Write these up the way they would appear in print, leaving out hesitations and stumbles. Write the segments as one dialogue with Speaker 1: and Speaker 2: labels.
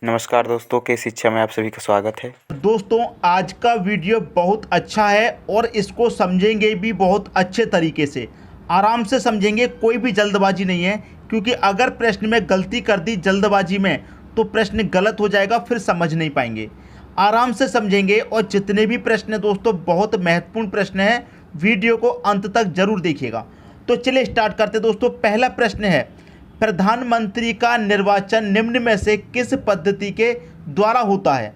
Speaker 1: नमस्कार दोस्तों, के शिक्षा में आप सभी का स्वागत है।
Speaker 2: दोस्तों, आज का वीडियो बहुत अच्छा है और इसको समझेंगे भी बहुत अच्छे तरीके से, आराम से समझेंगे, कोई भी जल्दबाजी नहीं है। क्योंकि अगर प्रश्न में गलती कर दी जल्दबाजी में तो प्रश्न गलत हो जाएगा, फिर समझ नहीं पाएंगे। आराम से समझेंगे और जितने भी प्रश्न हैं दोस्तों, बहुत महत्वपूर्ण प्रश्न हैं, वीडियो को अंत तक जरूर देखिएगा। तो चलिए स्टार्ट करते दोस्तों। पहला प्रश्न है, प्रधानमंत्री का निर्वाचन निम्न में से किस पद्धति के द्वारा होता है?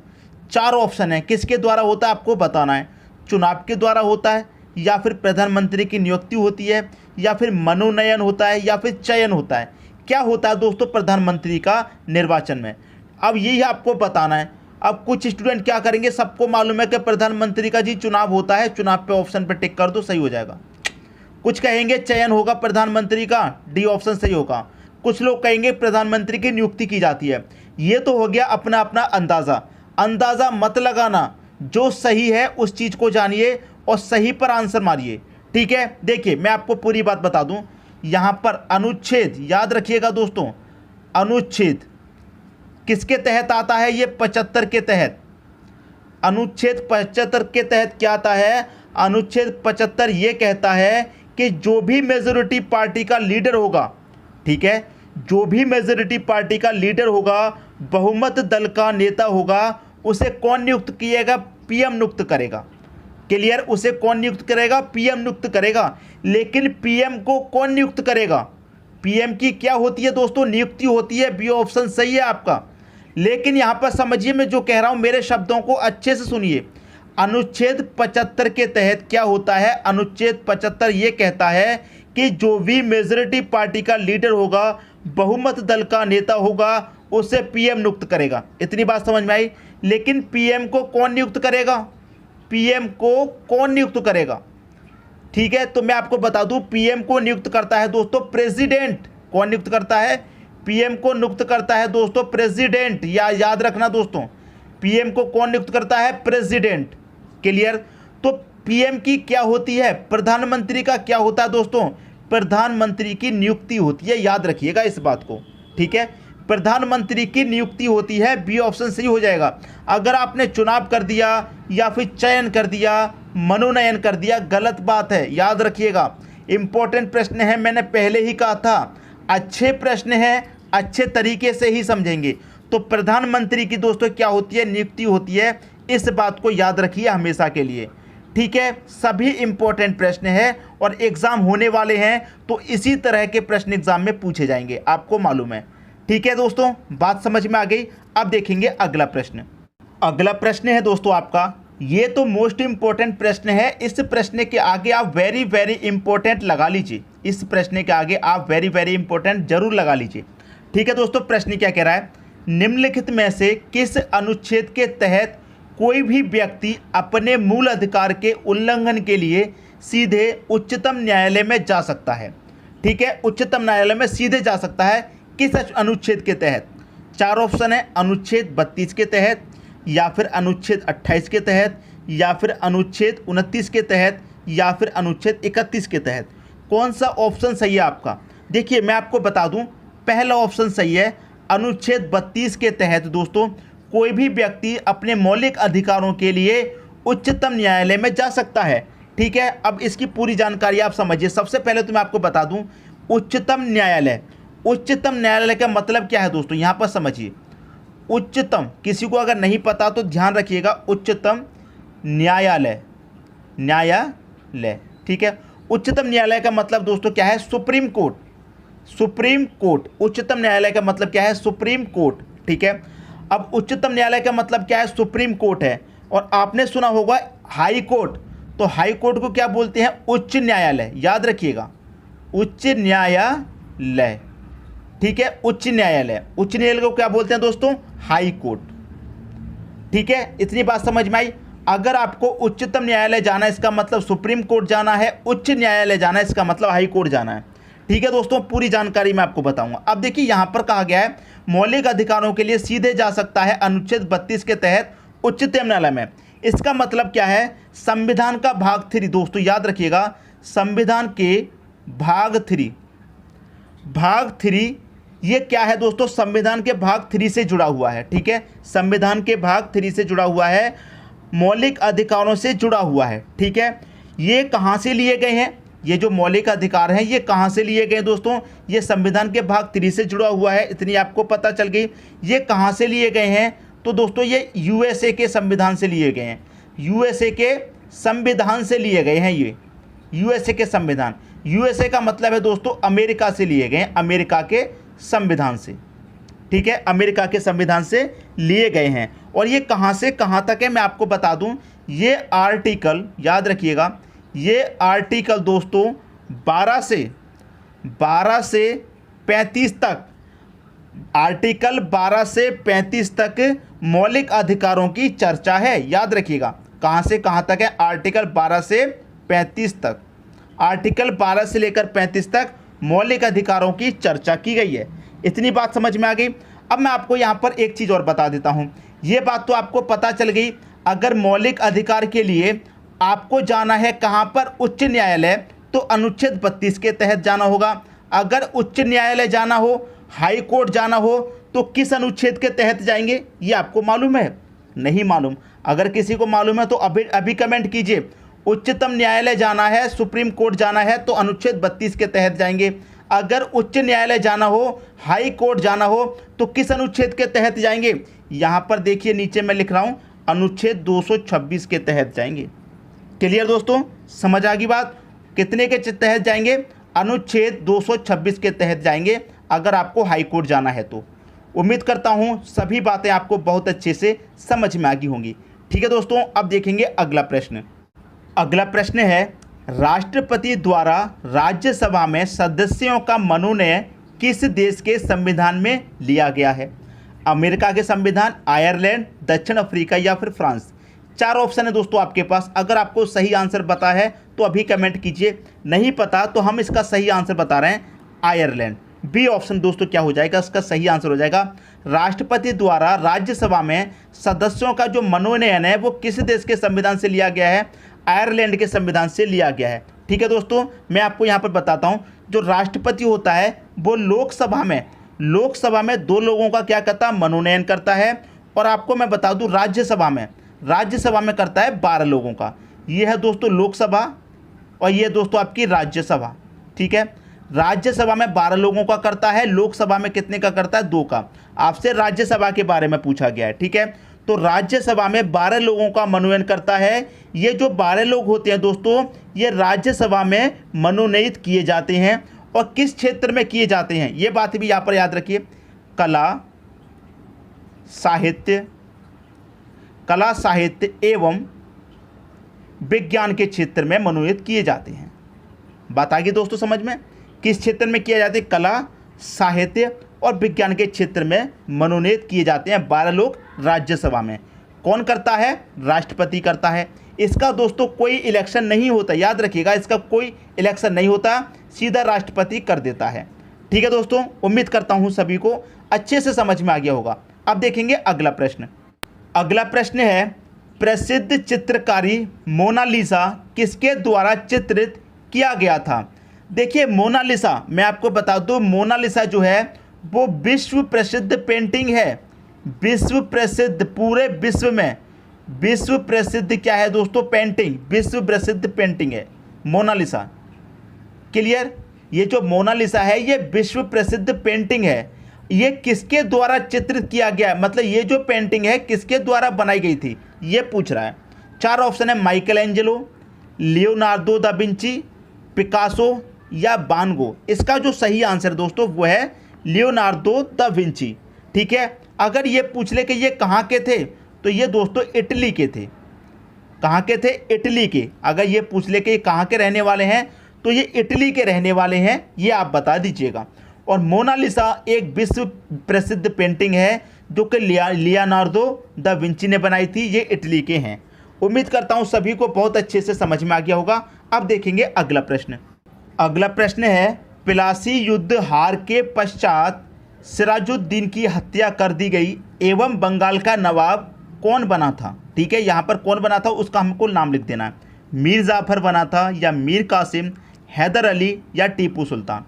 Speaker 2: चार ऑप्शन है, किसके द्वारा होता है आपको बताना है। चुनाव के द्वारा होता है, या फिर प्रधानमंत्री की नियुक्ति होती है, या फिर मनोनयन होता है, या फिर चयन होता है। क्या होता है दोस्तों प्रधानमंत्री का निर्वाचन में? अब यही आपको बताना है। अब कुछ स्टूडेंट क्या करेंगे, सबको मालूम है कि प्रधानमंत्री का जी चुनाव होता है, चुनाव पे ऑप्शन पे टिक कर दो, सही हो जाएगा। कुछ कहेंगे चयन होगा प्रधानमंत्री का, डी ऑप्शन सही होगा। कुछ लोग कहेंगे प्रधानमंत्री की नियुक्ति की जाती है। ये तो हो गया अपना अपना अंदाज़ा मत लगाना, जो सही है उस चीज़ को जानिए और सही पर आंसर मारिए। ठीक है, देखिए मैं आपको पूरी बात बता दूं। यहाँ पर अनुच्छेद याद रखिएगा दोस्तों, अनुच्छेद किसके तहत आता है? ये 75 के तहत। अनुच्छेद 75 के तहत क्या आता है? अनुच्छेद 75 ये कहता है कि जो भी मेजोरिटी पार्टी का लीडर होगा, ठीक है, जो भी मेजोरिटी पार्टी का लीडर होगा, बहुमत दल का नेता होगा, उसे कौन नियुक्त किएगा? पीएम नियुक्त करेगा। क्लियर? उसे कौन नियुक्त करेगा? पीएम नियुक्त करेगा। लेकिन पीएम को कौन नियुक्त करेगा? पीएम की क्या होती है दोस्तों? नियुक्ति होती है। बी ऑप्शन सही है आपका। लेकिन यहां पर समझिए, मैं जो कह रहा हूं मेरे शब्दों को अच्छे से सुनिए। अनुच्छेद 75 के तहत क्या होता है? अनुच्छेद 75 ये कहता है कि जो भी मेजॉरिटी पार्टी का लीडर होगा, बहुमत दल का नेता होगा, उसे पीएम नियुक्त करेगा। इतनी बात समझ में आई? लेकिन पीएम को कौन नियुक्त करेगा? पीएम को कौन नियुक्त करेगा? ठीक है, तो मैं आपको बता दूं, पीएम को नियुक्त करता है दोस्तों प्रेसिडेंट। कौन नियुक्त करता है? पीएम को नियुक्त करता है दोस्तों प्रेसिडेंट। याद रखना दोस्तों, पीएम को कौन नियुक्त करता है? प्रेसिडेंट। क्लियर? तो पीएम की क्या होती है? प्रधानमंत्री का क्या होता है दोस्तों? प्रधानमंत्री की नियुक्ति होती है। याद रखिएगा इस बात को। ठीक है, प्रधानमंत्री की नियुक्ति होती है। बी ऑप्शन सही हो जाएगा। अगर आपने चुनाव कर दिया या फिर चयन कर दिया, मनोनयन कर दिया, गलत बात है। याद रखिएगा, इंपॉर्टेंट प्रश्न है, मैंने पहले ही कहा था, अच्छे प्रश्न है, अच्छे तरीके से ही समझेंगे। तो प्रधानमंत्री की दोस्तों क्या होती है? नियुक्ति होती है। इस बात को याद रखिए हमेशा के लिए। ठीक है, सभी इंपॉर्टेंट प्रश्न है और एग्जाम होने वाले हैं, तो इसी तरह के प्रश्न एग्जाम में पूछे जाएंगे, आपको मालूम है। ठीक है दोस्तों, बात समझ में आ गई। अब देखेंगे अगला प्रश्न। अगला प्रश्न है दोस्तों आपका, ये तो मोस्ट इंपॉर्टेंट प्रश्न है। इस प्रश्न के आगे आप वेरी वेरी इंपॉर्टेंट लगा लीजिए। इस प्रश्न के आगे आप वेरी वेरी इंपॉर्टेंट जरूर लगा लीजिए। ठीक है दोस्तों, प्रश्न क्या कह रहा है? निम्नलिखित में से किस अनुच्छेद के तहत कोई भी व्यक्ति अपने मूल अधिकार के उल्लंघन के लिए सीधे उच्चतम न्यायालय में जा सकता है? ठीक है, उच्चतम न्यायालय में सीधे जा सकता है, किस अनुच्छेद के तहत? चार ऑप्शन है, अनुच्छेद 32 के तहत, या फिर अनुच्छेद 28 के तहत, या फिर अनुच्छेद 29 के तहत, या फिर अनुच्छेद 31 के तहत। कौन सा ऑप्शन सही है आपका? देखिए मैं आपको बता दूं, पहला ऑप्शन सही है। अनुच्छेद 32 के तहत दोस्तों कोई भी व्यक्ति अपने मौलिक अधिकारों के लिए उच्चतम न्यायालय में जा सकता है। ठीक है, अब इसकी पूरी जानकारी आप समझिए। सबसे पहले तो मैं आपको बता दूं, उच्चतम न्यायालय, उच्चतम न्यायालय का मतलब क्या है दोस्तों? यहाँ पर समझिए, उच्चतम, किसी को अगर नहीं पता तो ध्यान रखिएगा, उच्चतम न्यायालय, न्यायालय। ठीक है, उच्चतम न्यायालय का मतलब दोस्तों क्या है? Supreme court. सुप्रीम कोर्ट, उच्चतम न्यायालय का मतलब क्या है? Supreme court. ठीक है, अब उच्चतम न्यायालय का मतलब क्या है? सुप्रीम कोर्ट है। और आपने सुना होगा हाई कोर्ट, तो हाई कोर्ट को क्या बोलते हैं? उच्च न्यायालय। याद रखिएगा, उच्च न्यायालय। ठीक है, उच्च न्यायालय, उच्च न्यायालय को क्या बोलते हैं दोस्तों? High court. ठीक है, इतनी बात समझ में आई। अगर आपको उच्चतम न्यायालय जाना है इसका मतलब सुप्रीम कोर्ट जाना है, उच्च न्यायालय जाना है इसका मतलब हाई कोर्ट जाना है। ठीक है दोस्तों, पूरी जानकारी मैं आपको बताऊंगा। अब देखिए यहां पर कहा गया है मौलिक अधिकारों के लिए सीधे जा सकता है अनुच्छेद 32 के तहत उच्चतम न्यायालय में। इसका मतलब क्या है? संविधान का भाग 3 दोस्तों याद रखिएगा, संविधान के भाग 3 ये क्या है दोस्तों, संविधान के भाग 3 से जुड़ा हुआ है। ठीक है, संविधान के भाग 3 से जुड़ा हुआ है, मौलिक अधिकारों से जुड़ा हुआ है। ठीक है, ये कहाँ से लिए गए हैं, ये जो मौलिक अधिकार हैं ये कहाँ से लिए गए दोस्तों, ये संविधान के भाग 3 से जुड़ा हुआ है, इतनी आपको पता चल गई। ये कहाँ से लिए गए हैं, तो दोस्तों ये यूएसए के संविधान से लिए गए हैं, यूएसए के संविधान से लिए गए हैं। ये यूएसए के संविधान, यूएसए का मतलब है दोस्तों अमेरिका से लिए गए हैं, अमेरिका के संविधान से। ठीक है, अमेरिका के संविधान से लिए गए हैं। और ये कहाँ से कहाँ तक है मैं आपको बता दूं, ये आर्टिकल याद रखिएगा, ये आर्टिकल दोस्तों 12 से 35 तक, आर्टिकल 12 से 35 तक मौलिक अधिकारों की चर्चा है। याद रखिएगा कहाँ से कहाँ तक है, आर्टिकल 12 से 35 तक, आर्टिकल 12 से लेकर 35 तक मौलिक अधिकारों की चर्चा की गई है। इतनी बात समझ में आ गई। अब मैं आपको यहाँ पर एक चीज़ और बता देता हूँ, ये बात तो आपको पता चल गई, अगर मौलिक अधिकार के लिए आपको जाना है कहाँ पर, उच्च न्यायालय, तो अनुच्छेद 32 के तहत जाना होगा। अगर उच्च न्यायालय जाना हो, हाई कोर्ट जाना हो, तो किस अनुच्छेद के तहत जाएंगे, ये आपको मालूम है? नहीं मालूम। अगर किसी को मालूम है तो अभी कमेंट कीजिए। उच्चतम न्यायालय जाना है, सुप्रीम कोर्ट जाना है, तो अनुच्छेद 32 के तहत जाएंगे। अगर उच्च न्यायालय जाना हो, हाई कोर्ट जाना हो, तो किस अनुच्छेद के तहत जाएंगे? यहाँ पर देखिए नीचे मैं लिख रहा हूँ, अनुच्छेद 226 के तहत जाएंगे। क्लियर दोस्तों, समझ आ गई बात? कितने के तहत जाएंगे? अनुच्छेद 226 के तहत जाएंगे, अगर आपको हाई कोर्ट जाना है तो। उम्मीद करता हूँ सभी बातें आपको बहुत अच्छे से समझ में आ गई होंगी। ठीक है दोस्तों, अब देखेंगे अगला प्रश्न। अगला प्रश्न है, राष्ट्रपति द्वारा राज्यसभा में सदस्यों का मनोनयन किस देश के संविधान में लिया गया है? अमेरिका के संविधान, आयरलैंड, दक्षिण अफ्रीका या फिर फ्रांस। 4 ऑप्शन है दोस्तों आपके पास। अगर आपको सही आंसर पता है तो अभी कमेंट कीजिए, नहीं पता तो हम इसका सही आंसर बता रहे हैं, आयरलैंड। बी ऑप्शन दोस्तों क्या हो जाएगा, इसका सही आंसर हो जाएगा, राष्ट्रपति द्वारा राज्यसभा में सदस्यों का जो मनोनयन है वो किस देश के संविधान से लिया गया है? आयरलैंड के संविधान से लिया गया है। ठीक है दोस्तों, मैं आपको यहाँ पर बताता हूँ, जो राष्ट्रपति होता है वो लोकसभा में 2 लोगों का क्या करता है, मनोनयन करता है। और आपको मैं बता दूँ राज्यसभा में करता है 12 लोगों का। ये है दोस्तों लोकसभा और ये दोस्तों आपकी राज्यसभा। ठीक है, राज्यसभा में 12 लोगों का करता है, लोकसभा में कितने का करता है? 2 का। आपसे राज्यसभा के बारे में पूछा गया है। ठीक है, तो राज्यसभा में 12 लोगों का मनोनयन करता है। ये जो 12 लोग होते हैं दोस्तों, ये राज्यसभा में मनोनीत किए जाते हैं। और किस क्षेत्र में किए जाते हैं, ये बात भी यहाँ पर याद रखिए, कला साहित्य एवं विज्ञान के क्षेत्र में मनोनीत किए जाते हैं। बात आ गई दोस्तों समझ में? किस क्षेत्र में किया जाता है? कला, साहित्य और विज्ञान के क्षेत्र में मनोनीत किए जाते हैं 12 लोग राज्यसभा में। कौन करता है? राष्ट्रपति करता है। इसका दोस्तों कोई इलेक्शन नहीं होता, याद रखिएगा, इसका कोई इलेक्शन नहीं होता, सीधा राष्ट्रपति कर देता है। ठीक है दोस्तों, उम्मीद करता हूँ सभी को अच्छे से समझ में आ गया होगा। अब देखेंगे अगला प्रश्न। अगला प्रश्न है, प्रसिद्ध चित्रकारी मोनालिसा किसके द्वारा चित्रित किया गया था? देखिए मोनालिसा, मैं आपको बता दूं, मोनालिसा जो है वो विश्व प्रसिद्ध पेंटिंग है, विश्व प्रसिद्ध, पूरे विश्व में विश्व प्रसिद्ध क्या है दोस्तों? पेंटिंग, विश्व प्रसिद्ध पेंटिंग है मोनालिसा। क्लियर? ये जो मोनालिसा है ये विश्व प्रसिद्ध पेंटिंग है। ये किसके द्वारा चित्रित किया गया है, मतलब ये जो पेंटिंग है किसके द्वारा बनाई गई थी, ये पूछ रहा है। 4 ऑप्शन है, Michael Angelo, Leonardo da Vinci, Picasso या वान गो। इसका जो सही आंसर दोस्तों वो है लियोनार्डो दा विंची। ठीक है, अगर ये पूछ ले कि ये कहाँ के थे, तो ये दोस्तों इटली के थे। कहाँ के थे? इटली के। अगर ये पूछ ले कि ये कहाँ के रहने वाले हैं, तो ये इटली के रहने वाले हैं, ये आप बता दीजिएगा। और मोनालिसा एक विश्व प्रसिद्ध पेंटिंग है जो कि लियोनार्डो दा विंची ने बनाई थी, ये इटली के हैं। उम्मीद करता हूँ सभी को बहुत अच्छे से समझ में आ गया होगा। अब देखेंगे अगला प्रश्न। अगला प्रश्न है, प्लासी युद्ध हार के पश्चात सिराजुद्दीन की हत्या कर दी गई एवं बंगाल का नवाब कौन बना था? ठीक है, यहाँ पर कौन बना था उसका हमको नाम लिख देना है। मीर जाफर बना था या मीर कासिम, हैदर अली या टीपू सुल्तान।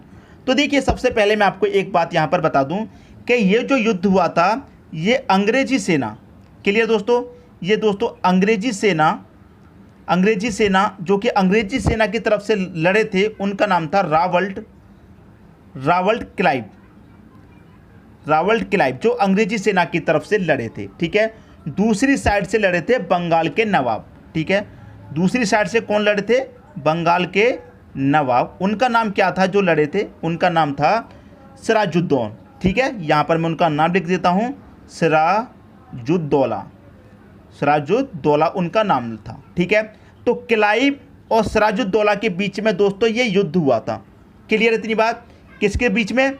Speaker 2: तो देखिए, सबसे पहले मैं आपको एक बात यहाँ पर बता दूँ कि ये जो युद्ध हुआ था ये अंग्रेजी सेना, क्लियर दोस्तों, ये दोस्तों अंग्रेजी सेना जो कि अंग्रेजी सेना की तरफ से लड़े थे, उनका नाम था रॉबर्ट क्लाइव, जो अंग्रेजी सेना की तरफ से लड़े थे, ठीक है। दूसरी साइड से लड़े थे बंगाल के नवाब, ठीक है। दूसरी साइड से कौन लड़े थे? बंगाल के नवाब। उनका नाम क्या था जो लड़े थे? उनका नाम था सिराजुद्दौला, ठीक है। यहाँ पर मैं उनका नाम लिख देता हूँ, सिराजुद्दौला उनका नाम था, ठीक है। तो क्लाइव और सिराजुद्दौला के बीच में दोस्तों ये युद्ध हुआ था, क्लियर इतनी बात? किसके बीच में?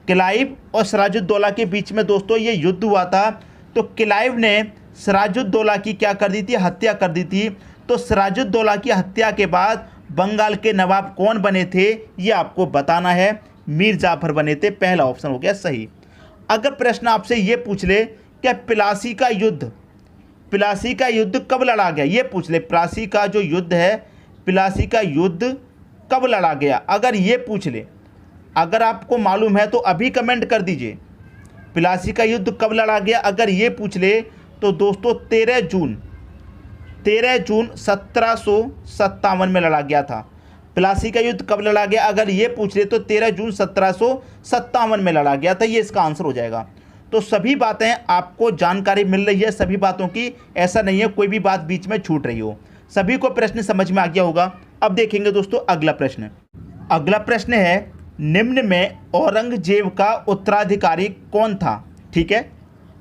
Speaker 2: क्लाइव और सिराजुद्दौला के बीच में दोस्तों ये युद्ध हुआ था। तो क्लाइव ने सिराजुद्दौला की क्या कर दी थी? हत्या कर दी थी। तो सिराजुद्दौला की हत्या के बाद बंगाल के नवाब कौन बने थे ये आपको बताना है। मीर जाफर बने थे, पहला ऑप्शन हो गया सही। अगर प्रश्न आपसे ये पूछ ले कि प्लासी का युद्ध कब लड़ा गया, ये पूछ ले, प्लासी का जो युद्ध है, प्लासी का युद्ध कब लड़ा गया, अगर ये पूछ ले, अगर आपको मालूम है तो अभी कमेंट कर दीजिए। प्लासी का युद्ध कब लड़ा गया अगर ये पूछ ले तो दोस्तों 13 जून 1757 में लड़ा गया था। प्लासी का युद्ध कब लड़ा गया अगर ये पूछ ले तो 13 जून 1757 में लड़ा गया था। ये इसका आंसर हो जाएगा। तो सभी बातें आपको जानकारी मिल रही है, सभी बातों की, ऐसा नहीं है कोई भी बात बीच में छूट रही हो। सभी को प्रश्न समझ में आ गया होगा। अब देखेंगे दोस्तों अगला प्रश्न। अगला प्रश्न है, निम्न में औरंगजेब का उत्तराधिकारी कौन था? ठीक है,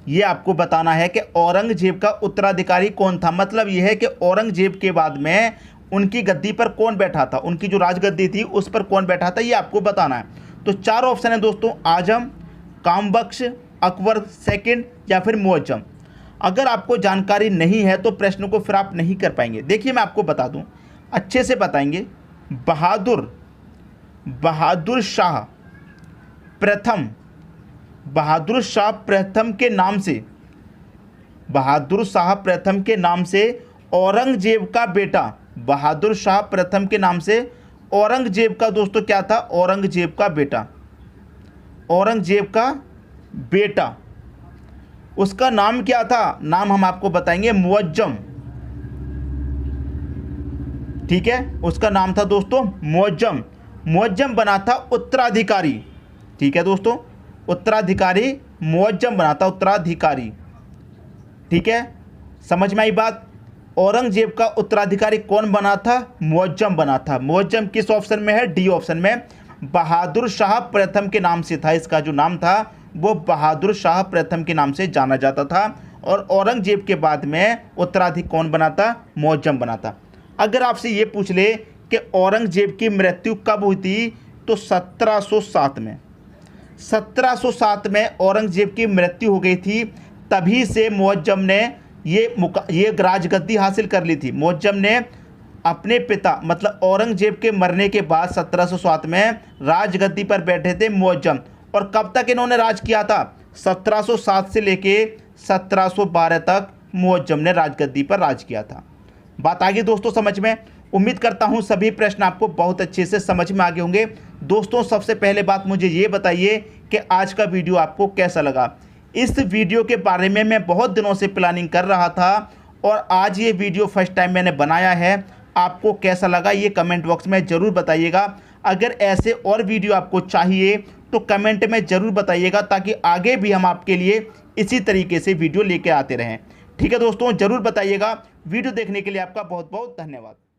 Speaker 2: ये आपको बताना है कि औरंगजेब का उत्तराधिकारी कौन था। मतलब ये है कि औरंगजेब के बाद में उनकी गद्दी पर कौन बैठा था, उनकी जो राजगद्दी थी उस पर कौन बैठा था, ये आपको बताना है। तो 4 ऑप्शन है दोस्तों, आजम, कामबख्श, अकबर सेकंड या फिर मुअज्जम। अगर आपको जानकारी नहीं है तो प्रश्न को फिर आप नहीं कर पाएंगे। देखिए मैं आपको बता दूं, अच्छे से बताएंगे। बहादुर शाह प्रथम के नाम से, बहादुर शाह प्रथम के नाम से औरंगजेब का बेटा, बहादुर शाह प्रथम के नाम से औरंगजेब का दोस्तों क्या था? औरंगजेब का बेटा, उसका नाम क्या था? नाम हम आपको बताएंगे, मुअज्जम, ठीक है। उसका नाम था दोस्तों मुअज्जम बना था उत्तराधिकारी, ठीक है दोस्तों, उत्तराधिकारी मुअज्जम बना था, उत्तराधिकारी, ठीक है। समझ में आई बात? औरंगजेब का उत्तराधिकारी कौन बना था? मुअज्जम बना था। मुअज्जम किस ऑप्शन में है? डी ऑप्शन में। बहादुर शाह प्रथम के नाम से था, इसका जो नाम था वो बहादुर शाह प्रथम के नाम से जाना जाता था। और औरंगजेब के बाद में उत्तराधिकारी कौन बना था? मुअज्जम बना था। अगर आपसे ये पूछ ले कि औरंगजेब की मृत्यु कब हुई थी तो 1707 में, 1707 में औरंगजेब की मृत्यु हो गई थी। तभी से मुअज्जम ने ये राजगद्दी हासिल कर ली थी। मुअज्जम ने अपने पिता मतलब औरंगजेब के मरने के बाद 1707 में राजगद्दी पर बैठे थे मुअज्जम। और कब तक इन्होंने राज किया था? 1707 से लेके 1712 तक मुअज्जम ने राजगद्दी पर राज किया था। बात आ गई दोस्तों समझ में? उम्मीद करता हूं सभी प्रश्न आपको बहुत अच्छे से समझ में आ गए होंगे। दोस्तों सबसे पहले बात मुझे ये बताइए कि आज का वीडियो आपको कैसा लगा। इस वीडियो के बारे में मैं बहुत दिनों से प्लानिंग कर रहा था और आज ये वीडियो फर्स्ट टाइम मैंने बनाया है। आपको कैसा लगा ये कमेंट बॉक्स में ज़रूर बताइएगा। अगर ऐसे और वीडियो आपको चाहिए तो कमेंट में ज़रूर बताइएगा ताकि आगे भी हम आपके लिए इसी तरीके से वीडियो लेके आते रहें। ठीक है दोस्तों, ज़रूर बताइएगा। वीडियो देखने के लिए आपका बहुत बहुत धन्यवाद।